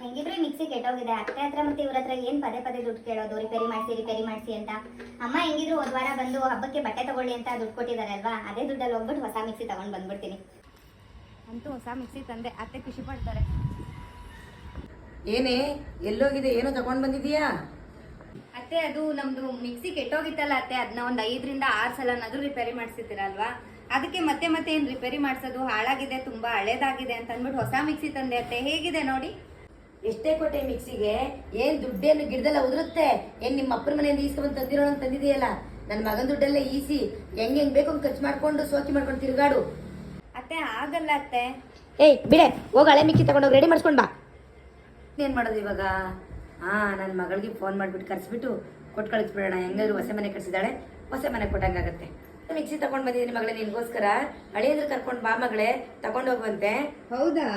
ಹೆಂಗಿದ್ರೆ mixie ಕೆಟ್ಟೋಗಿದೆ. ಅತ್ತೆ ಹತ್ರ ಮತ್ತೆ ಇವ್ರ ಹತ್ರ ಏನ್ ಪದೇ ಪದೇ ದುಡ್ಡು ಕೇಳೋದು, ರಿಪೇರಿ ಮಾಡಿಸಿ ಅಂತ. ಅಮ್ಮ ಹೆಂಗಿದ್ರು ಒಂದ್ ವಾರ ಬಂದು ಹಬ್ಬಕ್ಕೆ ಬಟ್ಟೆ ತಗೊಳ್ಳಿ ಅಂತ ದುಡ್ಡು ಕೊಟ್ಟಿದ್ದಾರೆ ಅಲ್ವಾ, ಅದೇ ದುಡ್ಡಲ್ಲಿ ಹೋಗ್ಬಿಟ್ಟು ಹೊಸ ಮಿಕ್ಸಿ ತಗೊಂಡ್ ಬಂದ್ಬಿಡ್ತೀನಿ. ಅಂತೂ ಹೊಸ ಮಿಕ್ಸಿ ತಂದೆ, ಅತ್ತೆ ಖುಷಿ ಪಡ್ತಾರೆ. ಏನೇ ಎಲ್ಲೋಗಿದೆ, ಏನೋ ತಗೊಂಡ್ ಬಂದಿದೀಯಾ? ಅತ್ತೆ ಅದು ನಮ್ದು ಮಿಕ್ಸಿ ಕೆಟ್ಟೋಗಿತ್ತಲ್ಲ ಅತ್ತೆ, ಅದನ್ನ ಒಂದ್ 5 ರಿಂದ 6 ಸಲನಾದ್ರೂ ರಿಪೇರಿ ಮಾಡಿಸಿರ್ತೀರಲ್ವಾ, ಅದಕ್ಕೆ ಮತ್ತೆ ಮತ್ತೆ ಏನ್ ರಿಪೇರಿ ಮಾಡ್ಸೋದು, ಹಾಳಾಗಿದೆ, ತುಂಬಾ ಹಳೇದಾಗಿದೆ ಅಂತ ಅಂದ್ಬಿಟ್ಟು ಹೊಸ ಮಿಕ್ಸಿ ತಂದೆ ಅತ್ತೆ. ಹೇಗಿದೆ ನೋಡಿ. ಎಷ್ಟೇ ಕೊಟ್ಟೆ ಮಿಕ್ಸಿಗೆ? ಏನ್ ದುಡ್ಡೇನು ಗಿಡದಲ್ಲ ಉದುರುತ್ತೆ? ಏನ್ ನಿಮ್ಮ ಅಪ್ಪನ ಮನೆಯಿಂದ ಈಸ್ಕೊಂಡ್ ತಂದಿರೋಣ ತಂದಿದೆಯಲ್ಲ, ನನ್ನ ಮಗನ ದುಡ್ಡಲ್ಲೇ ಈಸಿ ಹೆಂಗ್ ಬೇಕು ಖರ್ಚು ಮಾಡ್ಕೊಂಡು ಸೋಕಿ ಮಾಡ್ಕೊಂಡು ತಿರುಗಾಡು. ಅತ್ತೆ ಆಗಲ್ಲ ಅತ್ತೆ. ಏಯ್ ಬಿಡೆ, ಹೋಗ ಹಳೆ ಮಿಕ್ಸಿ ತಗೊಂಡೋಗಿ ರೆಡಿ ಮಾಡ್ಸ್ಕೊಂಡ್ ಬಾ. ಏನ್ ಮಾಡೋದು ಇವಾಗ? ನನ್ನ ಮಗಳಿಗೆ ಫೋನ್ ಮಾಡ್ಬಿಟ್ಟು ಕರ್ಸ್ಬಿಟ್ಟು ಕೊಟ್ಟು ಕಳಿಸ್ಬಿಡೋಣ. ಹೆಂಗಾದ್ರು ಹೊಸ ಮನೆ ಕಟ್ಸಿದಾಳೆ, ಹೊಸ ಮನೆ ಕೊಟ್ಟಂಗಾಗತ್ತೆ. ಮಿಕ್ಸಿ ತಗೊಂಡ್ ಬಂದಿದ್ದೀನಿ ಮಗಳೇ ನಿನ್ಗೋಸ್ಕರ. ಹಳೆಯದ್ರು ಕರ್ಕೊಂಡ್ ಬಾ ಮಗಳೇ, ತಗೊಂಡ್ ಹೋಗುವಂತೆ. ಹೌದಾ?